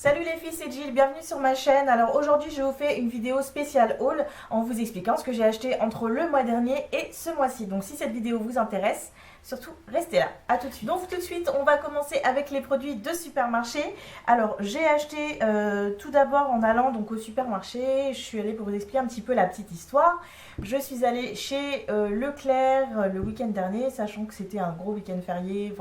Salut les filles, c'est Jill, bienvenue sur ma chaîne. Alors aujourd'hui je vous fais une vidéo spéciale haul en vous expliquant ce que j'ai acheté entre le mois dernier et ce mois-ci. Donc si cette vidéo vous intéresse, surtout restez là, à tout de suite. Donc tout de suite on va commencer avec les produits de supermarché. Alors j'ai acheté tout d'abord en allant donc au supermarché, je suis allée pour vous expliquer un petit peu la petite histoire. Je suis allée chez Leclerc le week-end dernier, sachant que c'était un gros week-end férié,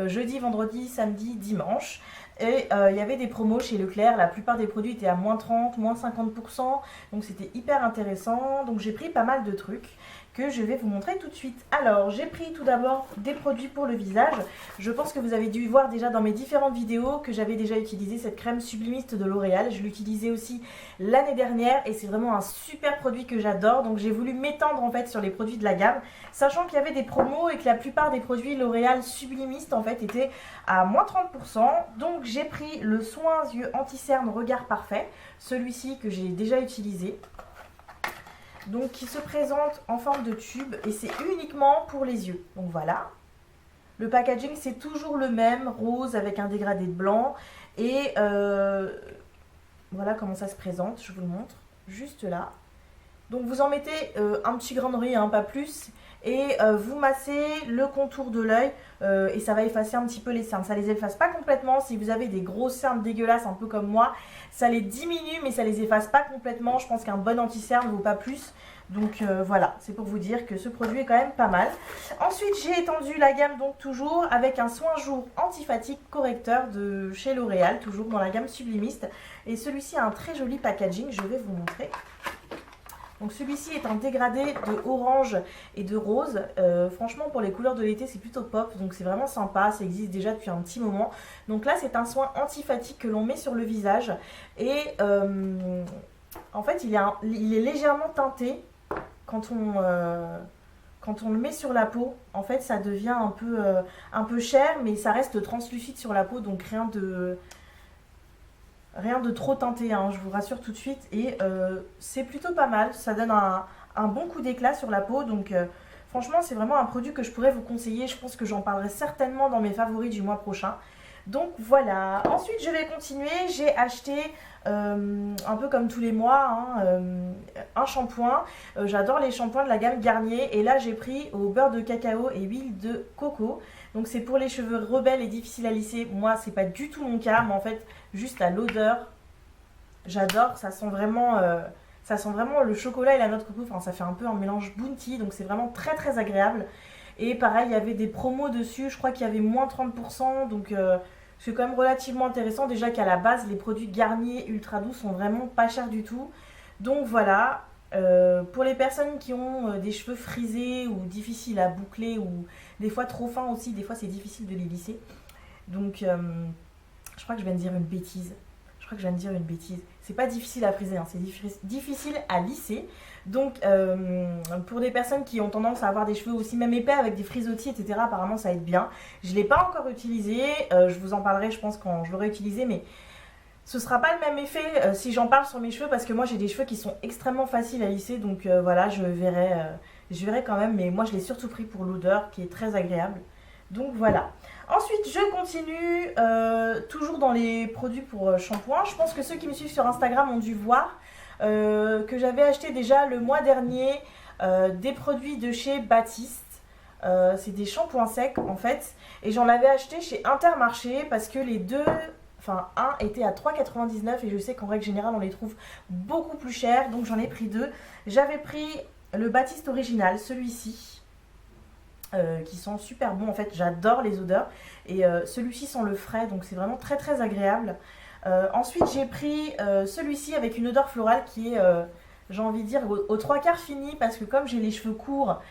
jeudi, vendredi, samedi, dimanche. Et il y avait des promos chez Leclerc, la plupart des produits étaient à moins 30, moins 50%, donc c'était hyper intéressant. Donc j'ai pris pas mal de trucs que je vais vous montrer tout de suite. Alors j'ai pris tout d'abord des produits pour le visage. Je pense que vous avez dû voir déjà dans mes différentes vidéos que j'avais déjà utilisé cette crème sublimiste de L'Oréal. Je l'utilisais aussi l'année dernière et c'est vraiment un super produit que j'adore. Donc j'ai voulu m'étendre en fait sur les produits de la gamme, sachant qu'il y avait des promos et que la plupart des produits L'Oréal sublimiste en fait étaient à moins 30%. Donc j'ai pris le soin yeux anti-cerne regard parfait, celui-ci que j'ai déjà utilisé. Donc qui se présente en forme de tube et c'est uniquement pour les yeux. Donc voilà. Le packaging c'est toujours le même, rose avec un dégradé de blanc. Et voilà comment ça se présente, je vous le montre juste là. Donc vous en mettez un petit grain de riz, hein, pas plus. Et vous massez le contour de l'œil et ça va effacer un petit peu les cernes. Ça les efface pas complètement. Si vous avez des grosses cernes dégueulasses un peu comme moi, ça les diminue mais ça les efface pas complètement. Je pense qu'un bon anti-cerne vaut pas plus. Donc voilà, c'est pour vous dire que ce produit est quand même pas mal. Ensuite j'ai étendu la gamme donc toujours avec un soin jour anti-fatigue correcteur de chez L'Oréal, toujours dans la gamme sublimiste. Et celui-ci a un très joli packaging, je vais vous montrer. Donc celui-ci est un dégradé de orange et de rose. Franchement pour les couleurs de l'été c'est plutôt pop, donc c'est vraiment sympa, ça existe déjà depuis un petit moment. Donc là c'est un soin anti-fatigue que l'on met sur le visage et en fait il est légèrement teinté quand on le met sur la peau. En fait ça devient un peu cher mais ça reste translucide sur la peau, donc rien de trop teinté, hein, je vous rassure tout de suite. Et c'est plutôt pas mal, ça donne un bon coup d'éclat sur la peau. Donc franchement c'est vraiment un produit que je pourrais vous conseiller. Je pense que j'en parlerai certainement dans mes favoris du mois prochain. Donc voilà, ensuite je vais continuer. J'ai acheté un peu comme tous les mois un shampoing. J'adore les shampoings de la gamme Garnier. Et là j'ai pris au beurre de cacao et huile de coco. Donc c'est pour les cheveux rebelles et difficiles à lisser. Moi c'est pas du tout mon cas, mais en fait juste à l'odeur, j'adore. Ça sent vraiment le chocolat et la noix de coco. Enfin ça fait un peu un mélange Bounty, donc c'est vraiment très très agréable. Et pareil il y avait des promos dessus, je crois qu'il y avait moins 30%, donc c'est quand même relativement intéressant. Déjà qu'à la base les produits Garnier Ultra Doux sont vraiment pas chers du tout. Donc voilà. Pour les personnes qui ont des cheveux frisés ou difficiles à boucler ou des fois trop fins aussi, des fois c'est difficile de les lisser. Donc je crois que je viens de dire une bêtise. C'est pas difficile à friser, hein, c'est difficile à lisser. Donc pour des personnes qui ont tendance à avoir des cheveux aussi même épais avec des frisottis, etc., apparemment ça aide bien. Je l'ai pas encore utilisé, je vous en parlerai je pense quand je l'aurai utilisé, mais ce sera pas le même effet si j'en parle sur mes cheveux parce que moi j'ai des cheveux qui sont extrêmement faciles à lisser. Donc voilà, je verrai quand même, mais moi je l'ai surtout pris pour l'odeur qui est très agréable. Donc voilà. Ensuite je continue toujours dans les produits pour shampoing. Je pense que ceux qui me suivent sur Instagram ont dû voir que j'avais acheté déjà le mois dernier des produits de chez Baptiste. C'est des shampoings secs en fait. Et j'en avais acheté chez Intermarché parce que les deux... Enfin, un était à 3,99 et je sais qu'en règle générale on les trouve beaucoup plus chers. Donc j'en ai pris deux. J'avais pris le Baptiste original, celui-ci, qui sont super bons. En fait, j'adore les odeurs. Et celui-ci sent le frais, donc c'est vraiment très très agréable. Ensuite, j'ai pris celui-ci avec une odeur florale qui est, j'ai envie de dire, aux trois quarts fini. Parce que comme j'ai les cheveux courts,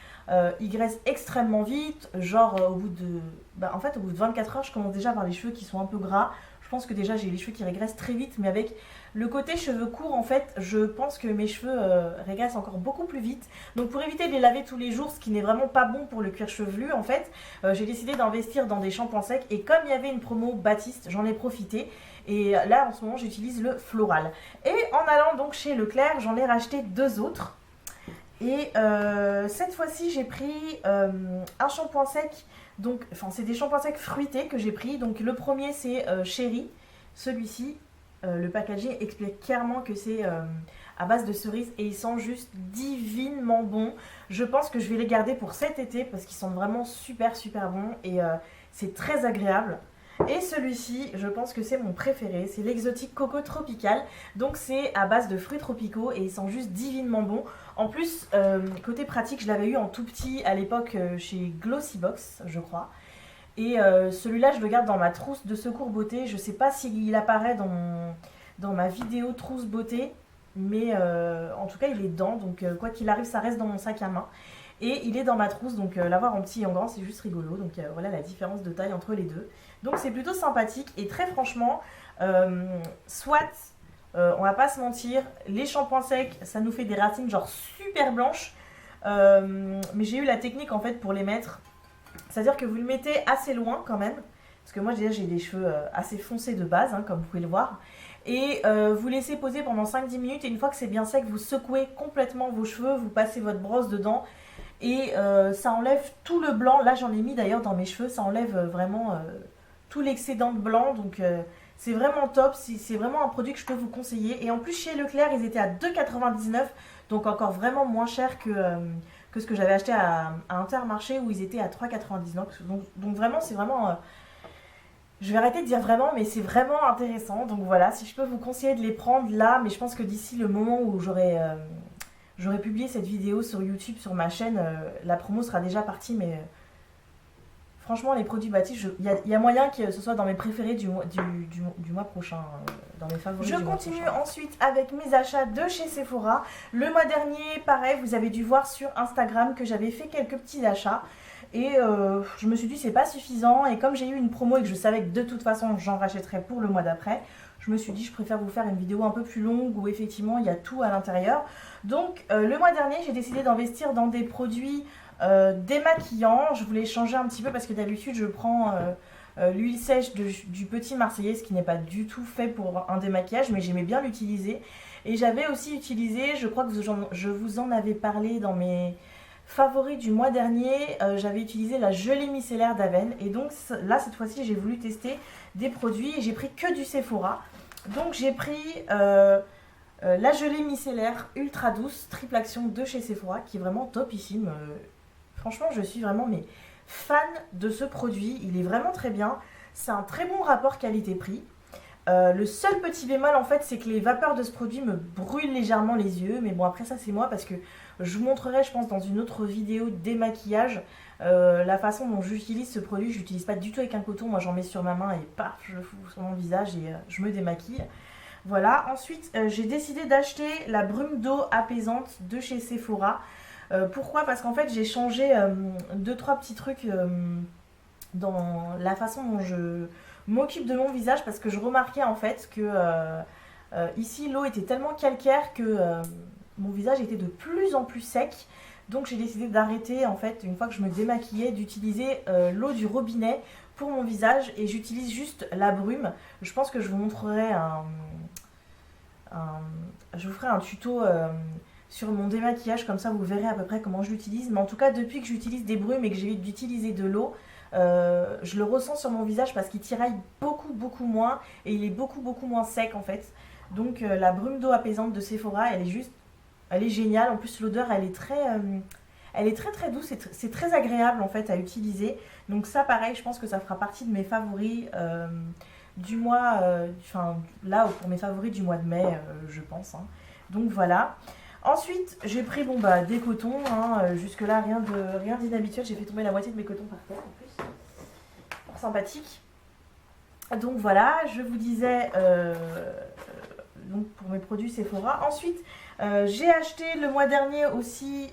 ils graissent extrêmement vite. Genre au bout de 24 heures, je commence déjà à avoir les cheveux qui sont un peu gras. Je pense que déjà j'ai les cheveux qui régressent très vite, mais avec le côté cheveux courts en fait, je pense que mes cheveux régressent encore beaucoup plus vite. Donc pour éviter de les laver tous les jours, ce qui n'est vraiment pas bon pour le cuir chevelu en fait, j'ai décidé d'investir dans des shampoings secs. Et comme il y avait une promo Baptiste, j'en ai profité. Et là en ce moment j'utilise le floral. Et en allant donc chez Leclerc, j'en ai racheté deux autres. Et cette fois-ci j'ai pris un shampoing sec. Donc, enfin, c'est des shampoings secs fruités que j'ai pris. Donc le premier c'est Chéri. Celui-ci, le packaging explique clairement que c'est à base de cerises et ils sentent juste divinement bon. Je pense que je vais les garder pour cet été parce qu'ils sont vraiment super super bons et c'est très agréable. Et celui-ci, je pense que c'est mon préféré, c'est l'exotique coco tropical. Donc c'est à base de fruits tropicaux et il sent juste divinement bon. En plus, côté pratique, je l'avais eu en tout petit à l'époque chez Glossybox, je crois. Et celui-là, je le garde dans ma trousse de secours beauté. Je sais pas s'il apparaît dans ma vidéo trousse beauté, mais en tout cas, il est dedans. Donc quoi qu'il arrive, ça reste dans mon sac à main. Et il est dans ma trousse, donc l'avoir en petit et en grand, c'est juste rigolo. Donc voilà la différence de taille entre les deux. Donc c'est plutôt sympathique et très franchement, soit, on va pas se mentir, les shampoings secs, ça nous fait des racines genre super blanches. Mais j'ai eu la technique en fait pour les mettre. C'est-à-dire que vous le mettez assez loin quand même. Parce que moi déjà j'ai des cheveux assez foncés de base, hein, comme vous pouvez le voir. Et vous laissez poser pendant 5-10 minutes. Et une fois que c'est bien sec, vous secouez complètement vos cheveux. Vous passez votre brosse dedans. Et ça enlève tout le blanc. Là j'en ai mis d'ailleurs dans mes cheveux. Ça enlève vraiment tout l'excédent de blanc. Donc c'est vraiment top. C'est vraiment un produit que je peux vous conseiller. Et en plus chez Leclerc ils étaient à 2,99 €. Donc encore vraiment moins cher que ce que j'avais acheté à Intermarché où ils étaient à 3,99 €. Donc vraiment c'est vraiment... je vais arrêter de dire vraiment, mais c'est vraiment intéressant. Donc voilà, si je peux vous conseiller de les prendre là, mais je pense que d'ici le moment où j'aurai publié cette vidéo sur YouTube, sur ma chaîne, la promo sera déjà partie. Mais franchement, les produits Batiste, il y a moyen que ce soit dans mes préférés du mois prochain, dans mes favoris. Je continue ensuite avec mes achats de chez Sephora. Le mois dernier, pareil, vous avez dû voir sur Instagram que j'avais fait quelques petits achats. Et je me suis dit c'est pas suffisant et comme j'ai eu une promo et que je savais que de toute façon j'en rachèterais pour le mois d'après, je me suis dit je préfère vous faire une vidéo un peu plus longue où effectivement il y a tout à l'intérieur. Donc le mois dernier j'ai décidé d'investir dans des produits démaquillants. Je voulais changer un petit peu parce que d'habitude je prends l'huile sèche du Petit Marseillais, ce qui n'est pas du tout fait pour un démaquillage, mais j'aimais bien l'utiliser. Et j'avais aussi utilisé, je crois que je vous en avais parlé dans mes favoris du mois dernier, j'avais utilisé la gelée micellaire d'Aven. Et donc là cette fois-ci j'ai voulu tester des produits et j'ai pris que du Sephora. Donc j'ai pris la gelée micellaire ultra douce triple action de chez Sephora qui est vraiment topissime. Franchement je suis vraiment fan de ce produit, il est vraiment très bien. C'est un très bon rapport qualité-prix. Le seul petit bémol en fait c'est que les vapeurs de ce produit me brûlent légèrement les yeux. Mais bon après ça c'est moi parce que je vous montrerai je pense dans une autre vidéo démaquillage la façon dont j'utilise ce produit. Je l'utilise pas du tout avec un coton, moi j'en mets sur ma main et paf je le fous sur mon visage et je me démaquille. Voilà, ensuite j'ai décidé d'acheter la brume d'eau apaisante de chez Sephora. Pourquoi? Parce qu'en fait j'ai changé 2-3 petits trucs dans la façon dont je m'occupe de mon visage parce que je remarquais en fait que ici l'eau était tellement calcaire que mon visage était de plus en plus sec. Donc j'ai décidé d'arrêter en fait une fois que je me démaquillais d'utiliser l'eau du robinet pour mon visage et j'utilise juste la brume. Je pense que je vous montrerai je vous ferai un tuto sur mon démaquillage, comme ça vous verrez à peu près comment je l'utilise. Mais en tout cas depuis que j'utilise des brumes et que j'ai d'utiliser de l'eau, je le ressens sur mon visage parce qu'il tiraille beaucoup moins et il est beaucoup moins sec en fait. Donc la brume d'eau apaisante de Sephora elle est géniale. En plus l'odeur elle est très douce, c'est très agréable en fait à utiliser. Donc ça pareil je pense que ça fera partie de mes favoris du mois, là pour mes favoris du mois de mai je pense, hein. Donc voilà. Ensuite j'ai pris des cotons, hein. Jusque là rien d'inhabituel, j'ai fait tomber la moitié de mes cotons par terre en plus. Sympathique. Donc voilà, je vous disais donc pour mes produits Sephora. Ensuite j'ai acheté le mois dernier aussi,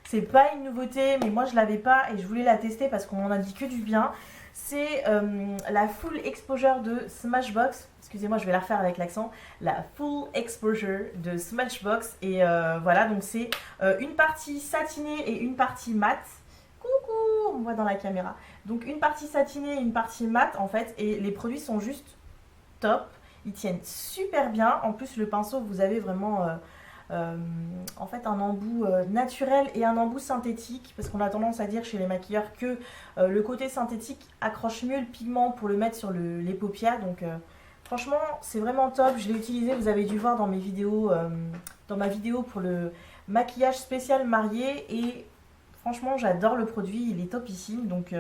c'est pas une nouveauté mais moi je l'avais pas et je voulais la tester parce qu'on m'en a dit que du bien. C'est la Full Exposure de Smashbox. Excusez-moi, je vais la refaire avec l'accent. La Full Exposure de Smashbox. Et voilà, donc c'est une partie satinée et une partie mat. Coucou, on me voit dans la caméra. Donc une partie satinée et une partie mat en fait. Et les produits sont juste top. Ils tiennent super bien. En plus, le pinceau, vous avez vraiment... en fait un embout naturel et un embout synthétique parce qu'on a tendance à dire chez les maquilleurs que le côté synthétique accroche mieux le pigment pour le mettre sur les paupières. Donc Franchement, c'est vraiment top. Je l'ai utilisé, vous avez dû voir dans mes vidéos, dans ma vidéo pour le maquillage spécial marié. Et franchement, j'adore le produit, il est topissime. Donc,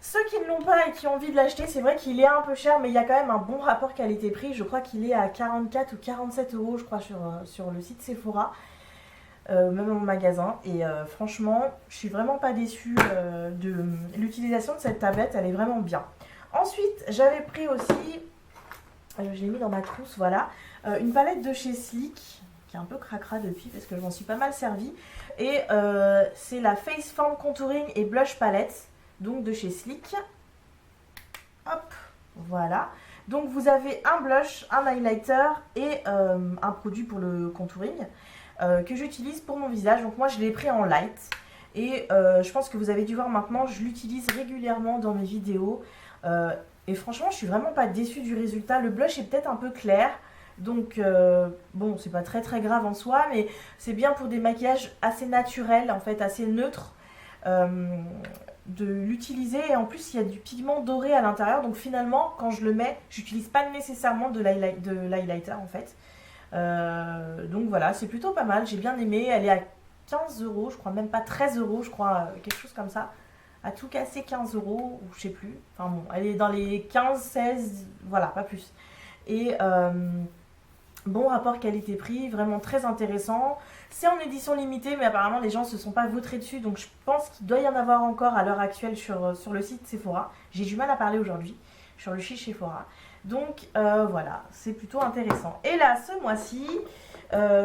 ceux qui ne l'ont pas et qui ont envie de l'acheter, c'est vrai qu'il est un peu cher, mais il y a quand même un bon rapport qualité-prix. Je crois qu'il est à 44 ou 47 euros, je crois, sur le site Sephora. Même en magasin. Et franchement, je suis vraiment pas déçue de l'utilisation de cette tablette, elle est vraiment bien. Ensuite, j'avais pris aussi, je l'ai mis dans ma trousse, voilà, une palette de chez Sleek, qui est un peu cracra depuis parce que je m'en suis pas mal servi. Et c'est la Face Form Contouring et Blush Palette, donc de chez Sleek. Hop, voilà. Donc vous avez un blush, un highlighter et un produit pour le contouring. Que j'utilise pour mon visage. Donc moi je l'ai pris en light et je pense que vous avez dû voir maintenant, je l'utilise régulièrement dans mes vidéos et franchement je suis vraiment pas déçue du résultat. Le blush est peut-être un peu clair, donc bon, c'est pas très très grave en soi, mais c'est bien pour des maquillages assez naturels, en fait assez neutres, de l'utiliser. Et en plus il y a du pigment doré à l'intérieur, donc finalement quand je le mets, j'utilise pas nécessairement de l'highlighter en fait. Donc voilà, c'est plutôt pas mal, j'ai bien aimé. Elle est à 15 euros, je crois, même pas 13 euros, je crois, quelque chose comme ça. À tout casser 15 euros, ou je sais plus. Enfin bon, elle est dans les 15, 16, voilà, pas plus. Et bon rapport qualité-prix, vraiment très intéressant. C'est en édition limitée, mais apparemment les gens se sont pas vautrés dessus, donc je pense qu'il doit y en avoir encore à l'heure actuelle sur le site Sephora. J'ai du mal à parler aujourd'hui sur le site Sephora. Donc voilà, c'est plutôt intéressant. Et là, ce mois-ci,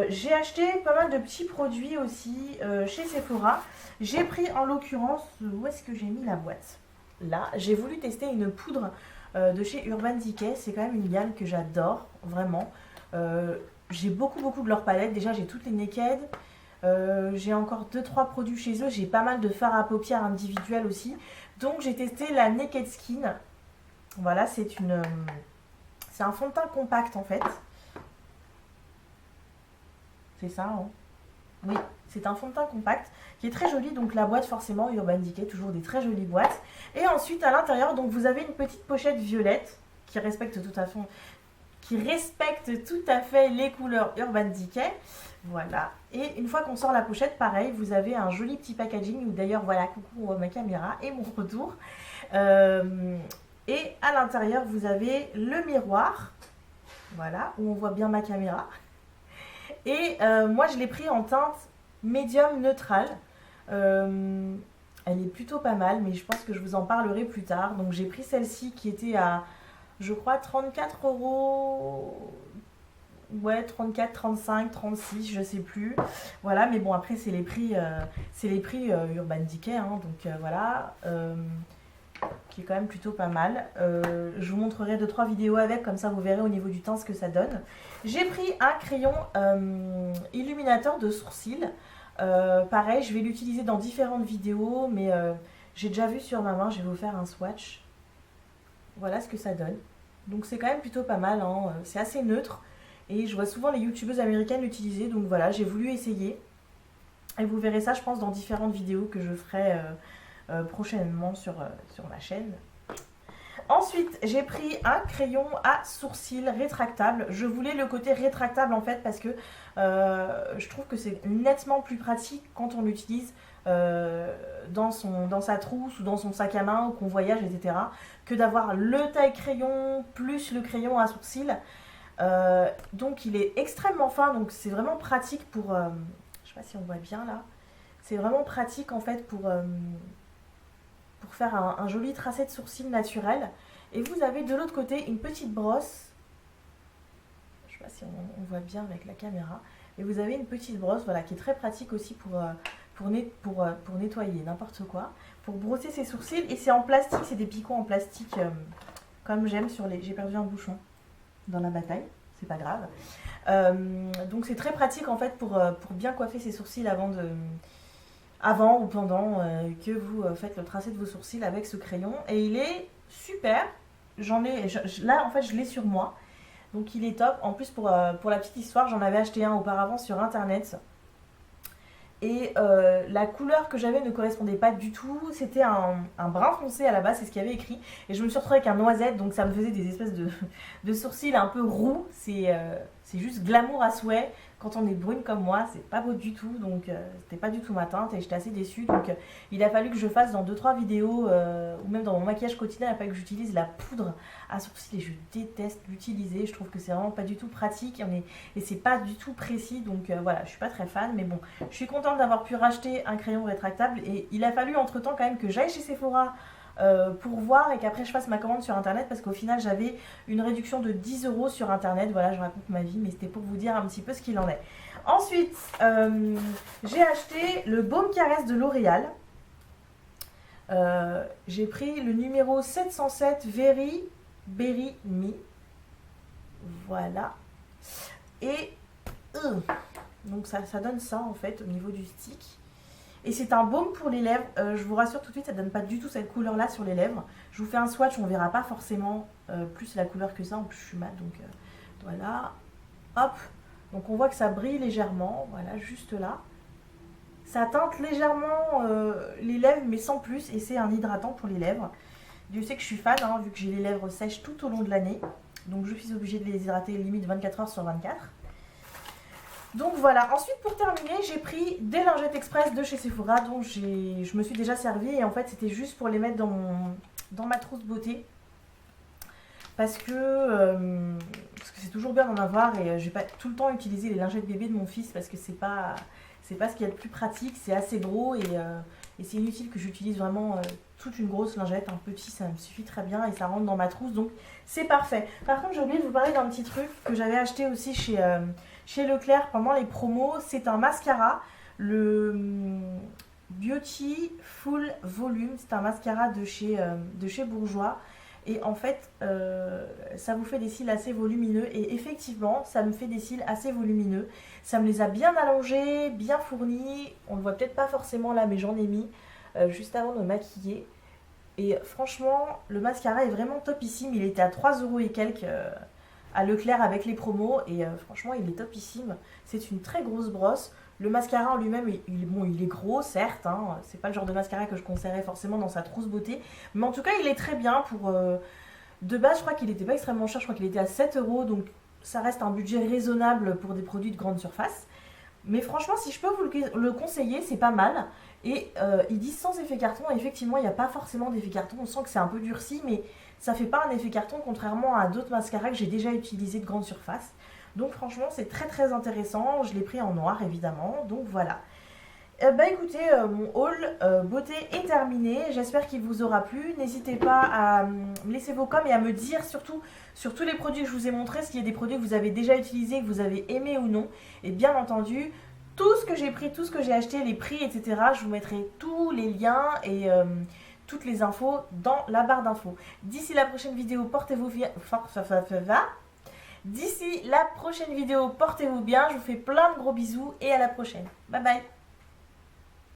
j'ai acheté pas mal de petits produits aussi chez Sephora. J'ai pris en l'occurrence, où est-ce que j'ai mis la boîte? Là, j'ai voulu tester une poudre de chez Urban Decay. C'est quand même une gamme que j'adore, vraiment. J'ai beaucoup de leur palette. Déjà, j'ai toutes les Naked. J'ai encore 2-3 produits chez eux. J'ai pas mal de fards à paupières individuels aussi. Donc, j'ai testé la Naked Skin. Voilà, c'est un fond de teint compact en fait. C'est ça, hein? Oui, c'est un fond de teint compact qui est très joli. Donc la boîte, forcément, Urban Decay, toujours des très jolies boîtes. Et ensuite, à l'intérieur, donc vous avez une petite pochette violette qui respecte tout à fait les couleurs Urban Decay. Voilà. Et une fois qu'on sort la pochette, pareil, vous avez un joli petit packaging où d'ailleurs, voilà, coucou ma caméra et mon retour. Et à l'intérieur, vous avez le miroir, voilà, où on voit bien ma caméra. Et moi, je l'ai pris en teinte médium neutrale. Elle est plutôt pas mal, mais je pense que je vous en parlerai plus tard. Donc j'ai pris celle-ci qui était à, je crois, 34 euros. Ouais, 34, 35, 36, je sais plus. Voilà, mais bon, après, c'est les prix Urban Decay, hein, donc voilà. Qui est quand même plutôt pas mal. Je vous montrerai 2-3 vidéos avec, comme ça vous verrez au niveau du teint ce que ça donne. J'ai pris un crayon illuminateur de sourcils. Pareil, je vais l'utiliser dans différentes vidéos, mais j'ai déjà vu sur ma main, je vais vous faire un swatch. Voilà ce que ça donne. Donc c'est quand même plutôt pas mal, hein. C'est assez neutre. Et je vois souvent les youtubeuses américaines l'utiliser, donc voilà, j'ai voulu essayer. Et vous verrez ça, je pense, dans différentes vidéos que je ferai prochainement sur ma chaîne. Ensuite, j'ai pris un crayon à sourcils rétractable. Je voulais le côté rétractable en fait parce que je trouve que c'est nettement plus pratique quand on l'utilise dans sa trousse ou dans son sac à main ou qu'on voyage, etc. que d'avoir le taille-crayon plus le crayon à sourcils. Donc il est extrêmement fin, donc c'est vraiment pratique pour... je sais pas si on voit bien là. C'est vraiment pratique en fait pour faire un joli tracé de sourcils naturel. Et vous avez de l'autre côté une petite brosse. Je sais pas si on voit bien avec la caméra. Et vous avez une petite brosse, voilà, qui est très pratique aussi pour nettoyer n'importe quoi. Pour brosser ses sourcils. Et c'est en plastique, c'est des picots en plastique comme j'aime sur les... J'ai perdu un bouchon dans la bataille, c'est pas grave. Donc c'est très pratique en fait pour bien coiffer ses sourcils avant ou pendant que vous faites le tracé de vos sourcils avec ce crayon. Et il est super. Là en fait je l'ai sur moi. Donc il est top. En plus pour la petite histoire, j'en avais acheté un auparavant sur internet. Et la couleur que j'avais ne correspondait pas du tout. C'était un brun foncé à la base, c'est ce qu'il y avait écrit. Et je me suis retrouvée avec un noisette, donc ça me faisait des espèces de sourcils un peu roux. C'est juste glamour à souhait. Quand on est brune comme moi, c'est pas beau du tout. Donc c'était pas du tout ma teinte et j'étais assez déçue. Donc il a fallu que je fasse dans 2-3 vidéos, ou même dans mon maquillage quotidien, il a fallu que j'utilise la poudre à sourcils. Et je déteste l'utiliser. Je trouve que c'est vraiment pas du tout pratique. Et c'est pas du tout précis. Donc voilà, je suis pas très fan. Mais bon, je suis contente d'avoir pu racheter un crayon rétractable. Et il a fallu entre temps quand même que j'aille chez Sephora pour voir et qu'après je fasse ma commande sur internet parce qu'au final j'avais une réduction de 10 € sur internet. Voilà, je raconte ma vie, mais c'était pour vous dire un petit peu ce qu'il en est. Ensuite, j'ai acheté le baume caresse de L'Oréal. J'ai pris le numéro 707 Very Berry Me. Voilà. Et donc ça donne ça en fait au niveau du stick. Et c'est un baume pour les lèvres. Je vous rassure tout de suite, ça ne donne pas du tout cette couleur là sur les lèvres. Je vous fais un swatch, on ne verra pas forcément plus la couleur que ça. En plus je suis mat, donc voilà. Hop. Donc on voit que ça brille légèrement. Voilà, juste là. Ça teinte légèrement les lèvres, mais sans plus. Et c'est un hydratant pour les lèvres. Dieu sait que je suis fan, hein, vu que j'ai les lèvres sèches tout au long de l'année. Donc je suis obligée de les hydrater limite 24 heures sur 24. Donc voilà, ensuite pour terminer, j'ai pris des lingettes express de chez Sephora dont je me suis déjà servi. Et en fait c'était juste pour les mettre dans ma trousse beauté. Parce que c'est toujours bien d'en avoir et je vais pas tout le temps utiliser les lingettes bébé de mon fils parce que c'est pas ce qu'il y a de plus pratique, c'est assez gros et c'est inutile que j'utilise vraiment toute une grosse lingette. Un petit ça me suffit très bien et ça rentre dans ma trousse, donc c'est parfait. Par contre j'ai oublié de vous parler d'un petit truc que j'avais acheté aussi chez Leclerc pendant les promos. C'est un mascara, le Beauty Full Volume. C'est un mascara de chez Bourjois. Et en fait, ça vous fait des cils assez volumineux. Et effectivement, ça me fait des cils assez volumineux. Ça me les a bien allongés, bien fournis. On ne le voit peut-être pas forcément là, mais j'en ai mis juste avant de me maquiller. Et franchement, le mascara est vraiment topissime. Il était à 3 € et quelques à Leclerc avec les promos. Et franchement, il est topissime. C'est une très grosse brosse. Le mascara en lui-même, il est gros, certes. Hein, c'est pas le genre de mascara que je conseillerais forcément dans sa trousse beauté. Mais en tout cas, il est très bien pour... de base, je crois qu'il n'était pas extrêmement cher. Je crois qu'il était à 7 €. Donc, ça reste un budget raisonnable pour des produits de grande surface. Mais franchement, si je peux vous le conseiller, c'est pas mal. Et ils disent sans effet carton. Effectivement, il n'y a pas forcément d'effet carton. On sent que c'est un peu durci, mais ça fait pas un effet carton, contrairement à d'autres mascaras que j'ai déjà utilisés de grande surface. Donc franchement c'est très très intéressant, je l'ai pris en noir évidemment, donc voilà. Écoutez, mon haul beauté est terminé, j'espère qu'il vous aura plu. N'hésitez pas à me laisser vos coms et à me dire surtout sur tous les produits que je vous ai montrés, s'il y a des produits que vous avez déjà utilisés, que vous avez aimés ou non. Et bien entendu, tout ce que j'ai pris, tout ce que j'ai acheté, les prix, etc. Je vous mettrai tous les liens et toutes les infos dans la barre d'infos. D'ici la prochaine vidéo, portez-vous bien. D'ici la prochaine vidéo, portez-vous bien. Je vous fais plein de gros bisous et à la prochaine. Bye bye.